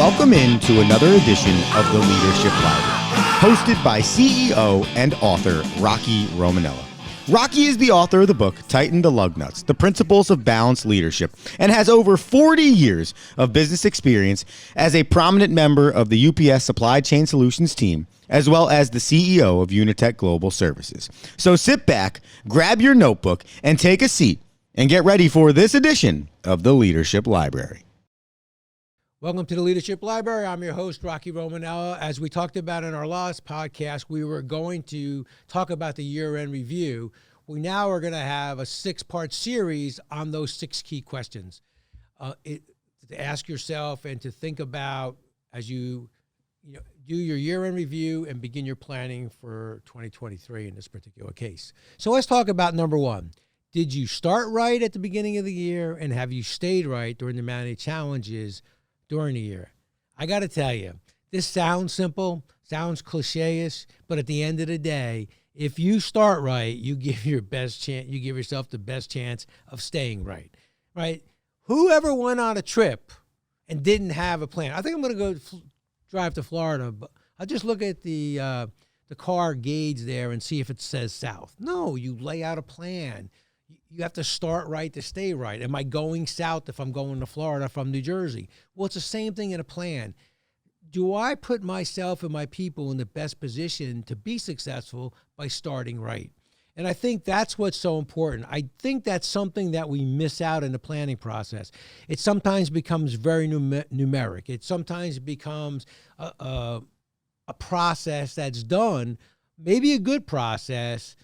Welcome into another edition of the Leadership Library, hosted by CEO and author Rocky Romanella. Rocky is the author of the book Tighten the Lug Nuts, The Principles of Balanced Leadership, and has over 40 years of business experience as a prominent member of the UPS Supply Chain Solutions team, as well as the CEO of Unitech Global Services. So sit back, grab your notebook, and take a seat, and get ready for this edition of the Leadership Library. Welcome to the Leadership Library. I'm your host, Rocky Romanella. As we talked about in our last podcast, we were going to talk about the year-end review. We now are going to have a 6-part series on those 6 key questions to ask yourself and to think about as you do your year-end review and begin your planning for 2023 in this particular case. So let's talk about number 1. Did you start right at the beginning of the year, and have you stayed right during the many challenges during the year? I got to tell you, this sounds simple, sounds cliche-ish, but at the end of the day, if you start right, you give yourself the best chance of staying right, right? Whoever went on a trip and didn't have a plan? I think I'm going to go drive to Florida, but I'll just look at the car gauge there and see if it says south. No, you lay out a plan. You have to start right to stay right. Am I going south if I'm going to Florida from New Jersey? Well, it's the same thing in a plan. Do I put myself and my people in the best position to be successful by starting right? And I think that's what's so important. I think that's something that we miss out in the planning process. It sometimes becomes very numeric. It sometimes becomes a process that's done, maybe a good process,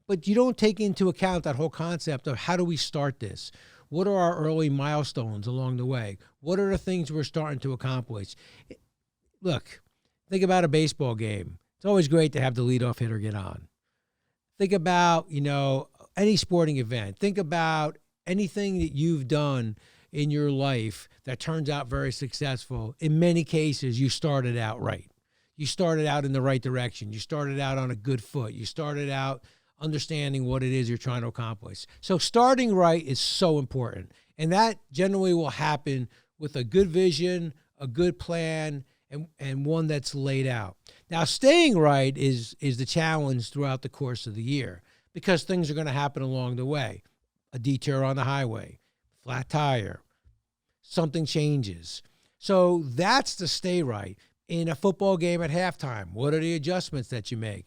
but you don't take into account that whole concept of how do we start this? What are our early milestones along the way? What are the things we're starting to accomplish? Look, think about a baseball game. It's always great to have the leadoff hitter get on. Think about, any sporting event. Think about anything that you've done in your life that turns out very successful. In many cases, you started out right. You started out in the right direction. You started out on a good foot. You started out understanding what it is you're trying to accomplish. So starting right is so important. And that generally will happen with a good vision, a good plan, and one that's laid out. Now, staying right is the challenge throughout the course of the year because things are going to happen along the way. A detour on the highway, flat tire, something changes. So that's the stay right. In a football game at halftime, what are the adjustments that you make?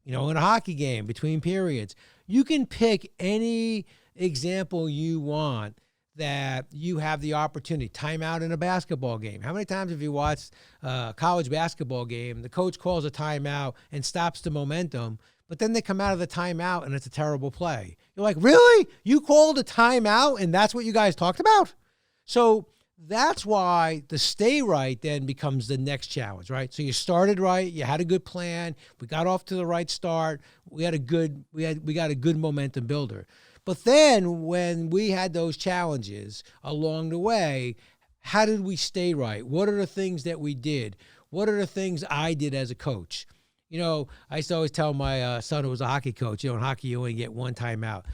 In a hockey game, between periods, you can pick any example you want that you have the opportunity. Timeout in a basketball game. How many times have you watched a college basketball game, the coach calls a timeout and stops the momentum, but then they come out of the timeout and it's a terrible play? You're like, really? You called a timeout and that's what you guys talked about? So that's why the stay right then becomes the next challenge, right? So you started right, you had a good plan, we got off to the right start, we got a good momentum builder. But then when we had those challenges along the way, how did we stay right? What are the things that we did? What are the things I did as a coach? I used to always tell my son who was a hockey coach, in hockey you only get one time out.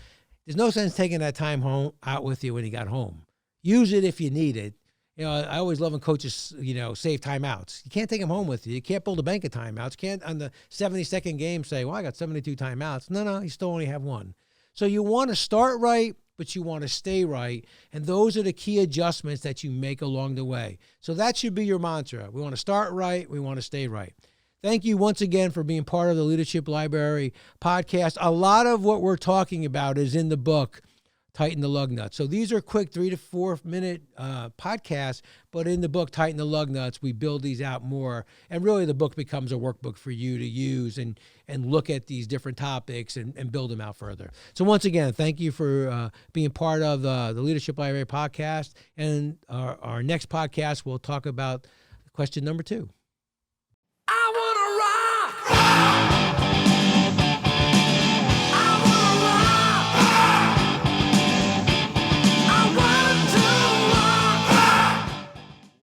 There's no sense taking that time home out with you when you got home. Use it if you need it. I always love when coaches, save timeouts. You can't take them home with you. You can't build a bank of timeouts. You can't, on the 72nd game, say, well, I got 72 timeouts. No, you still only have one. So you want to start right, but you want to stay right. And those are the key adjustments that you make along the way. So that should be your mantra. We want to start right. We want to stay right. Thank you once again for being part of the Leadership Library podcast. A lot of what we're talking about is in the book, Tighten the Lug Nuts. So these are quick 3 to 4 minute podcasts, but in the book, Tighten the Lug Nuts, we build these out more. And really the book becomes a workbook for you to use and look at these different topics and build them out further. So once again, thank you for being part of the Leadership Library podcast. And our next podcast, we'll talk about question number 2.